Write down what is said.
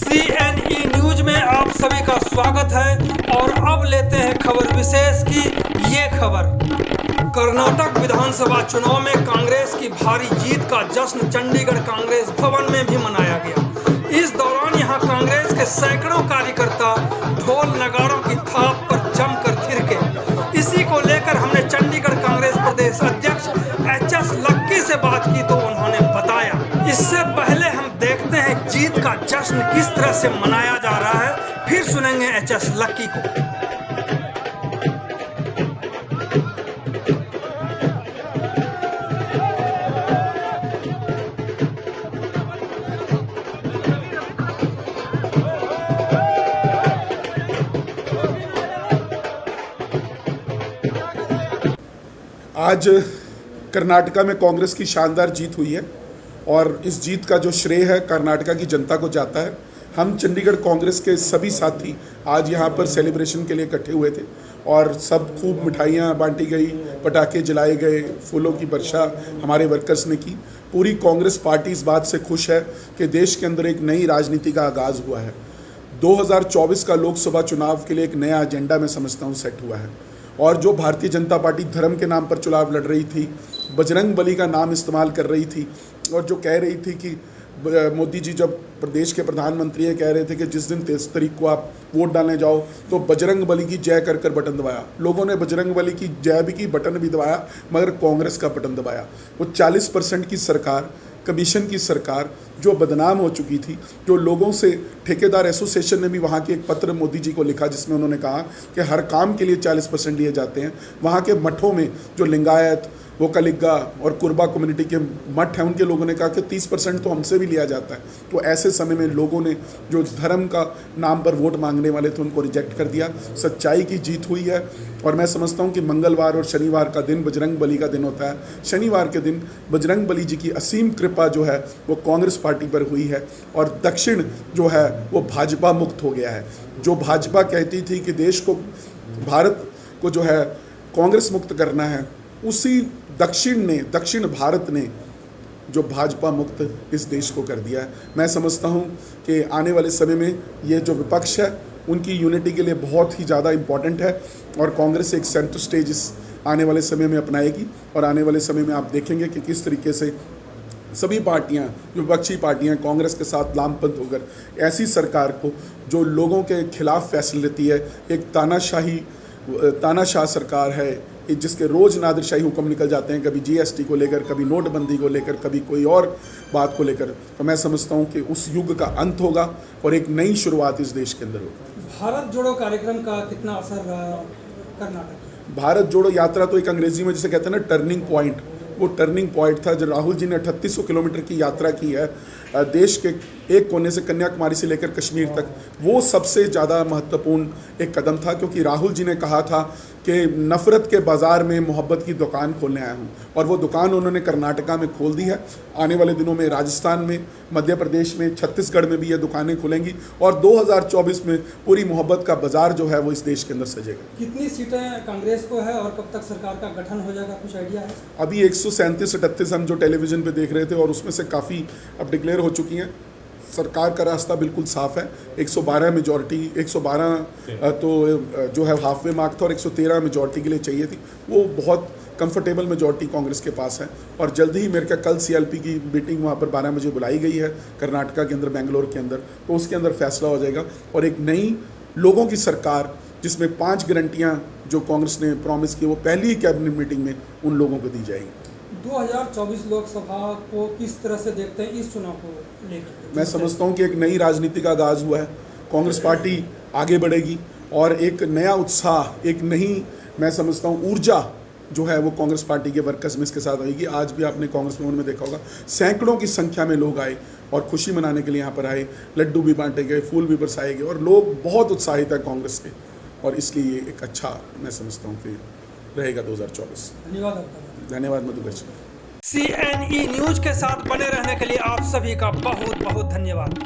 CNE news में आप सभी का स्वागत है और अब लेते हैं खबर विशेष की ये खबर। कर्नाटक विधानसभा चुनाव में कांग्रेस की भारी जीत का जश्न चंडीगढ़ कांग्रेस भवन में भी मनाया गया। इस दौरान यहां कांग्रेस के सैकड़ों कार्यकर्ता ढोल नगाड़ों की थाप पर जमकर थिरके। इसी को लेकर हमने चंडीगढ़ कांग्रेस प्रदेश अध्यक्ष HS लक्की से बात की तो उन्होंने बताया। इससे पहले हम देखते हैं जीत का जश्न किस तरह से मनाया जा रहा है, फिर सुनेंगे HS लक्की को। आज कर्नाटका में कांग्रेस की शानदार जीत हुई है और इस जीत का जो श्रेय है कर्नाटका की जनता को जाता है। हम चंडीगढ़ कांग्रेस के सभी साथी आज यहाँ पर सेलिब्रेशन के लिए इकट्ठे हुए थे और सब खूब मिठाइयाँ बांटी गई, पटाखे जलाए गए, फूलों की वर्षा हमारे वर्कर्स ने की। पूरी कांग्रेस पार्टी इस बात से खुश है कि देश के अंदर एक नई राजनीति का आगाज़ हुआ है। 2024 का लोकसभा चुनाव के लिए एक नया एजेंडा मैं समझता हूँ सेट हुआ है। और जो भारतीय जनता पार्टी धर्म के नाम पर चुनाव लड़ रही थी, बजरंग बली का नाम इस्तेमाल कर रही थी और जो कह रही थी कि मोदी जी जब प्रदेश के प्रधानमंत्री है कह रहे थे कि जिस दिन 23 तारीख को आप वोट डालने जाओ तो बजरंग बली की जय कर कर बटन दबाया। लोगों ने बजरंग बली की जय भी की, बटन भी दबाया, मगर कांग्रेस का बटन दबाया। वो 40% की सरकार, कमीशन की सरकार जो बदनाम हो चुकी थी, जो लोगों से ठेकेदार एसोसिएशन ने भी वहाँ के एक पत्र मोदी जी को लिखा जिसमें उन्होंने कहा कि हर काम के लिए 40% लिए जाते हैं। वहाँ के मठों में जो लिंगायत, वो कलिग्गा और कुर्बा कम्युनिटी के मठ हैं, उनके लोगों ने कहा कि 30% तो हमसे भी लिया जाता है। तो ऐसे समय में लोगों ने जो धर्म का नाम पर वोट मांगने वाले थे उनको रिजेक्ट कर दिया। सच्चाई की जीत हुई है और मैं समझता हूँ कि मंगलवार और शनिवार का दिन बजरंग बली का दिन होता है। शनिवार के दिन बजरंग बली जी की असीम कृपा जो है वो कांग्रेस पार्टी पर हुई है और दक्षिण जो है वो भाजपा मुक्त हो गया है। जो भाजपा कहती थी कि देश को, भारत को जो है कांग्रेस मुक्त करना है, उसी दक्षिण भारत ने जो भाजपा मुक्त इस देश को कर दिया है। मैं समझता हूँ कि आने वाले समय में ये जो विपक्ष है उनकी यूनिटी के लिए बहुत ही ज़्यादा इम्पॉर्टेंट है और कांग्रेस एक सेंटर स्टेज इस आने वाले समय में अपनाएगी और आने वाले समय में आप देखेंगे कि किस तरीके से सभी पार्टियां, जो विपक्षी पार्टियां कांग्रेस के साथ लामबंद होकर ऐसी सरकार को जो लोगों के खिलाफ फैसले लेती है, एक तानाशाह सरकार है जिसके रोज़ नादिरशाही हुक्म निकल जाते हैं, कभी GST को लेकर, कभी नोटबंदी को लेकर, कभी कोई और बात को लेकर। तो मैं समझता हूं कि उस युग का अंत होगा और एक नई शुरुआत इस देश के अंदर होगी। भारत जोड़ो कार्यक्रम का कितना असर रहा कर्नाटक? भारत जोड़ो यात्रा तो एक अंग्रेजी में जिसे कहते हैं ना टर्निंग पॉइंट, वो टर्निंग पॉइंट था। जब राहुल जी ने 3800 किलोमीटर की यात्रा की है देश के एक कोने से कन्याकुमारी से लेकर कश्मीर तक, वो सबसे ज़्यादा महत्वपूर्ण एक कदम था क्योंकि राहुल जी ने कहा था कि नफ़रत के बाज़ार में मोहब्बत की दुकान खोलने आया हूँ और वो दुकान उन्होंने कर्नाटका में खोल दी है। आने वाले दिनों में राजस्थान में, मध्य प्रदेश में, छत्तीसगढ़ में भी ये दुकानें खुलेंगी और 2024 में पूरी मोहब्बत का बाज़ार जो है वो इस देश के अंदर सजेगा। कितनी सीटें कांग्रेस को है और कब तक सरकार का गठन हो जाएगा, कुछ आइडिया है? अभी 137-38 हम जो टेलीविज़न पे देख रहे थे और उसमें से काफ़ी अब डिक्लेयर हो चुकी हैं। सरकार का रास्ता बिल्कुल साफ है। 112 मेजॉरिटी, 112 तो जो है हाफवे मार्क था और 113 मेजॉरिटी के लिए चाहिए थी। वो बहुत कंफर्टेबल मेजॉरिटी कांग्रेस के पास है और जल्दी ही मेरे ख्याल कल CLP की मीटिंग वहाँ पर 12 बजे बुलाई गई है कर्नाटका के अंदर, बेंगलोर के अंदर, तो उसके अंदर फैसला हो जाएगा और एक नई लोगों की सरकार जिसमें 5 गारंटियाँ जो कांग्रेस ने प्रॉमिस की वो पहली ही कैबिनेट मीटिंग में उन लोगों को दी जाएगी। 2024 लोकसभा को किस तरह से देखते हैं इस चुनाव को लेकर? मैं समझता हूँ कि एक नई राजनीति का आगाज़ हुआ है। कांग्रेस पार्टी आगे बढ़ेगी और एक नया उत्साह, एक नई, मैं समझता हूँ ऊर्जा जो है वो कांग्रेस पार्टी के वर्कर्स में इसके साथ आएगी। आज भी आपने कांग्रेस भवन में देखा होगा सैकड़ों की संख्या में लोग आए और खुशी मनाने के लिए यहाँ पर आए। लड्डू भी बांटे गए, फूल भी बरसाए गए और लोग बहुत उत्साहित है कांग्रेस के और इसलिए ये एक अच्छा मैं समझता हूँ कि रहेगा 2024। धन्यवाद आपका। धन्यवाद मधुकर जी। CNE न्यूज के साथ बने रहने के लिए आप सभी का बहुत बहुत धन्यवाद।